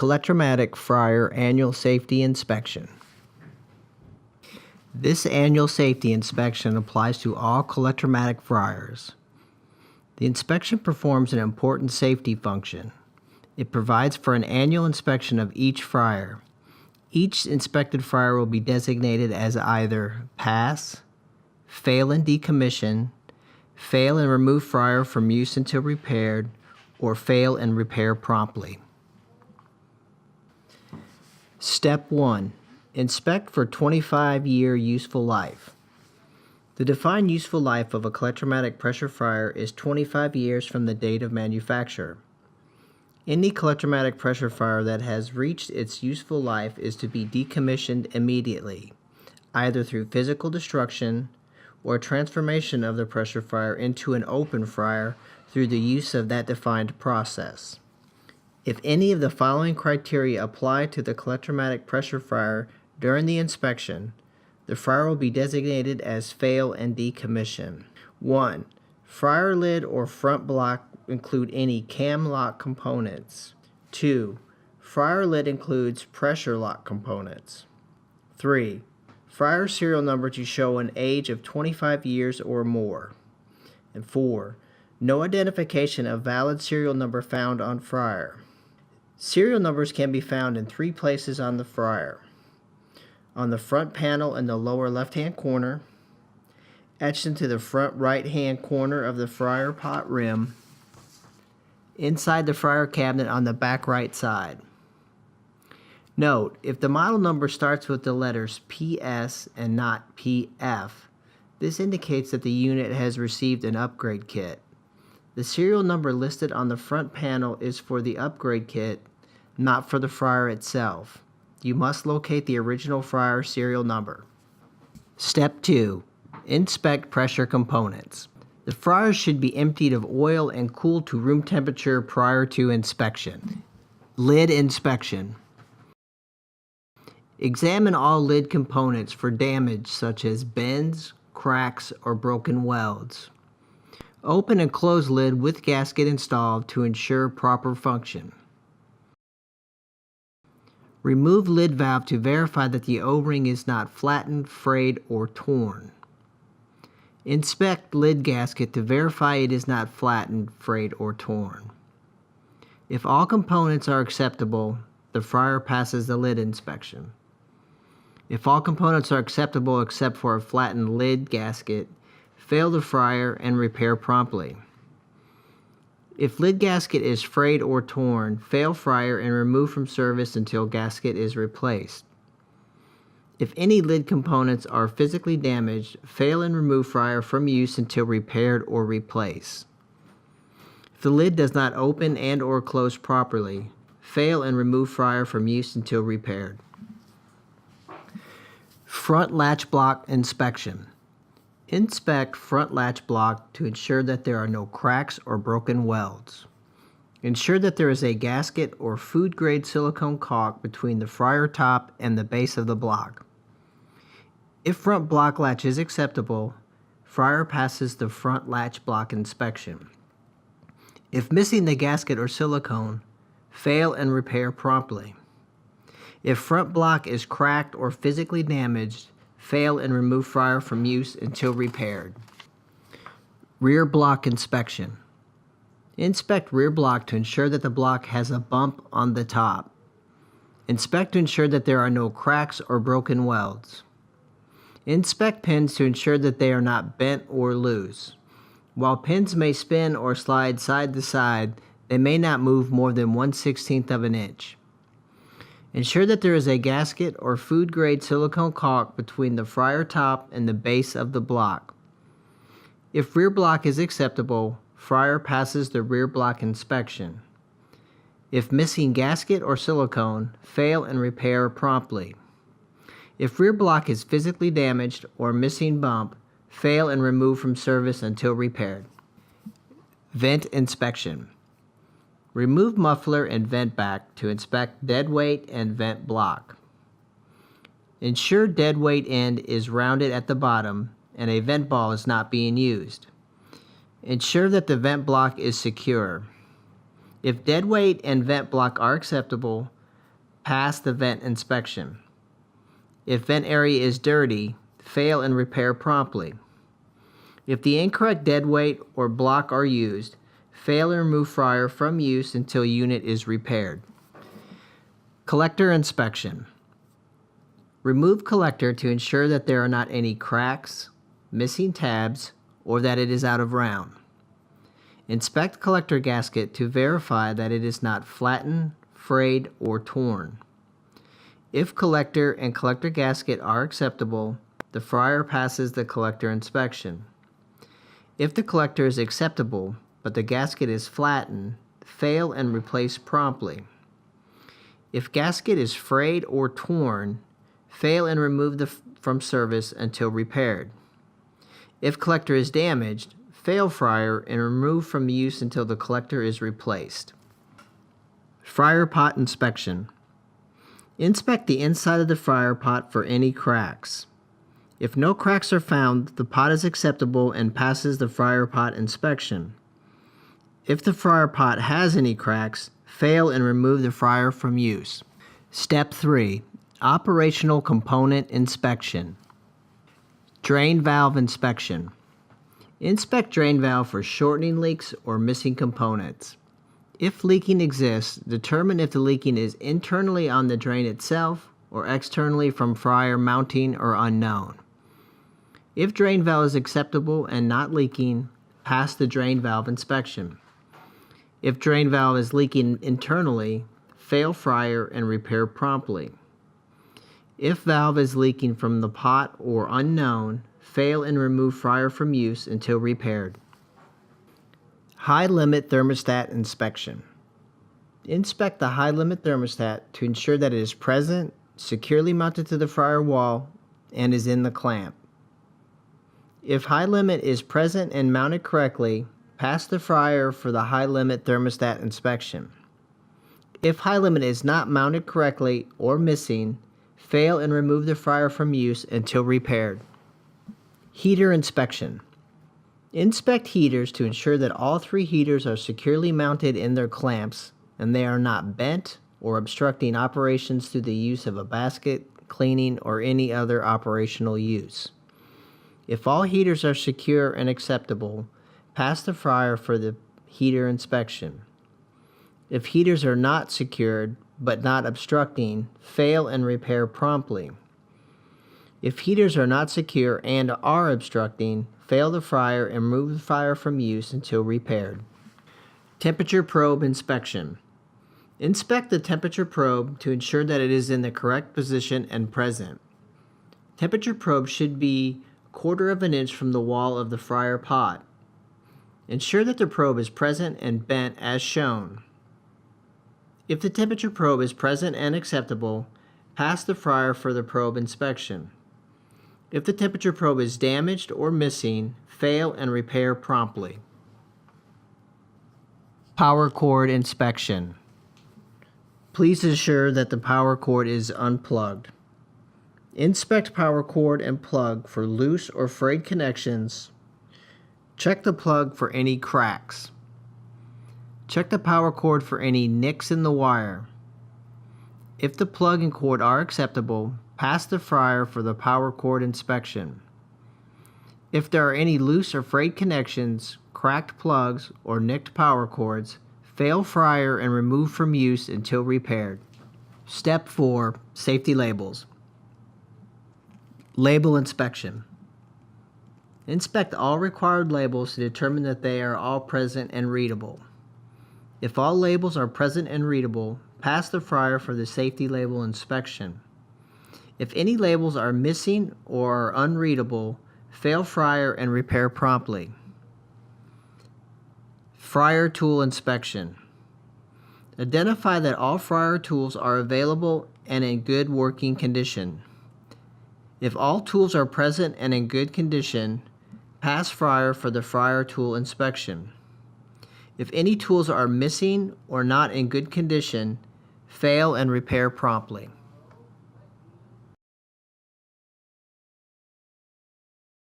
Collectramatic Fryer Annual Safety Inspection. This annual safety inspection applies to all Collectramatic fryers. The inspection performs an important safety function. It provides for an annual inspection of each fryer. Each inspected fryer will be designated as either Pass, Fail and Decommission, Fail and Remove Fryer from use until repaired, or Fail and Repair promptly. Step 1. Inspect for 25-year useful life. The defined useful life of a Collectramatic pressure fryer is 25 years from the date of manufacture. Any Collectramatic pressure fryer that has reached its useful life is to be decommissioned immediately, either through physical destruction or transformation of the pressure fryer into an open fryer through the use of that defined process. If any of the following criteria apply to the Collectramatic pressure fryer during the inspection, the fryer will be designated as Fail and Decommission. 1. Fryer lid or front block include any cam lock components. 2. Fryer lid includes pressure lock components. 3. Fryer serial number to show an age of 25 years or more. And 4. No identification of valid serial number found on fryer. Serial numbers can be found in 3 places on the fryer: on the front panel in the lower left-hand corner, etched into the front right-hand corner of the fryer pot rim, inside the fryer cabinet on the back right side. Note, if the model number starts with the letters PS and not PF, this indicates that the unit has received an upgrade kit. The serial number listed on the front panel is for the upgrade kit, not for the fryer itself. You must locate the original fryer serial number. Step 2. Inspect pressure components. The fryer should be emptied of oil and cooled to room temperature prior to inspection. Lid inspection. Examine all lid components for damage such as bends, cracks, or broken welds. Open and close lid with gasket installed to ensure proper function. Remove lid valve to verify that the O-ring is not flattened, frayed, or torn. Inspect lid gasket to verify it is not flattened, frayed, or torn. If all components are acceptable, the fryer passes the lid inspection. If all components are acceptable except for a flattened lid gasket, fail the fryer and repair promptly. If lid gasket is frayed or torn, fail fryer and remove from service until gasket is replaced. If any lid components are physically damaged, fail and remove fryer from use until repaired or replaced. If the lid does not open and or close properly, fail and remove fryer from use until repaired. Front latch block inspection. Inspect front latch block to ensure that there are no cracks or broken welds. Ensure that there is a gasket or food-grade silicone caulk between the fryer top and the base of the block. If front block latch is acceptable, fryer passes the front latch block inspection. If missing the gasket or silicone, fail and repair promptly. If front block is cracked or physically damaged, fail and remove fryer from use until repaired. Rear block inspection. Inspect rear block to ensure that the block has a bump on the top. Inspect to ensure that there are no cracks or broken welds. Inspect pins to ensure that they are not bent or loose. While pins may spin or slide side to side, they may not move more than 1/16 of an inch. Ensure that there is a gasket or food-grade silicone caulk between the fryer top and the base of the block. If rear block is acceptable, fryer passes the rear block inspection. If missing gasket or silicone, fail and repair promptly. If rear block is physically damaged or missing bump, fail and remove from service until repaired. Vent inspection. Remove muffler and vent back to inspect dead weight and vent block. Ensure dead weight end is rounded at the bottom and a vent ball is not being used. Ensure that the vent block is secure. If dead weight and vent block are acceptable, Pass the vent inspection. If vent area is dirty, fail and repair promptly. If the incorrect deadweight or block are used, fail and remove fryer from use until unit is repaired. Collector inspection. Remove collector to ensure that there are not any cracks, missing tabs, or that it is out of round. Inspect collector gasket to verify that it is not flattened, frayed, or torn. If collector and collector gasket are acceptable, the fryer passes the collector inspection. If the collector is acceptable, but the gasket is flattened, fail and replace promptly. If gasket is frayed or torn, fail and remove from service until repaired. If collector is damaged, fail fryer and remove from use until the collector is replaced. Fryer pot inspection. Inspect the inside of the fryer pot for any cracks. If no cracks are found, the pot is acceptable and passes the fryer pot inspection. If the fryer pot has any cracks, fail and remove the fryer from use. Step 3. Operational component inspection. Drain valve inspection. Inspect drain valve for shortening leaks or missing components. If leaking exists, determine if the leaking is internally on the drain itself or externally from fryer mounting or unknown. If drain valve is acceptable and not leaking, pass the drain valve inspection. If drain valve is leaking internally, fail fryer and repair promptly. If valve is leaking from the pot or unknown, fail and remove fryer from use until repaired. High limit thermostat inspection. Inspect the high limit thermostat to ensure that it is present, securely mounted to the fryer wall, and is in the clamp. If high limit is present and mounted correctly, pass the fryer for the high limit thermostat inspection. If high limit is not mounted correctly or missing, fail and remove the fryer from use until repaired. Heater inspection. Inspect heaters to ensure that all 3 heaters are securely mounted in their clamps and they are not bent or obstructing operations through the use of a basket, cleaning, or any other operational use. If all heaters are secure and acceptable, pass the fryer for the heater inspection. If heaters are not secured but not obstructing, fail and repair promptly. If heaters are not secure and are obstructing, fail the fryer and remove the fryer from use until repaired. Temperature probe inspection. Inspect the temperature probe to ensure that it is in the correct position and present. Temperature probe should be 1/4 of an inch from the wall of the fryer pot. Ensure that the probe is present and bent as shown. If the temperature probe is present and acceptable, pass the fryer for the probe inspection. If the temperature probe is damaged or missing, fail and repair promptly. Power cord inspection. Please ensure that the power cord is unplugged. Inspect power cord and plug for loose or frayed connections. Check the plug for any cracks. Check the power cord for any nicks in the wire. If the plug and cord are acceptable, pass the fryer for the power cord inspection. If there are any loose or frayed connections, cracked plugs, or nicked power cords, fail fryer and remove from use until repaired. Step 4. Safety labels. Label inspection. Inspect all required labels to determine that they are all present and readable. If all labels are present and readable, pass the fryer for the safety label inspection. If any labels are missing or are unreadable, fail fryer and repair promptly. Fryer tool inspection. Identify that all fryer tools are available and in good working condition. If all tools are present and in good condition, pass fryer for the fryer tool inspection. If any tools are missing or not in good condition, fail and repair promptly.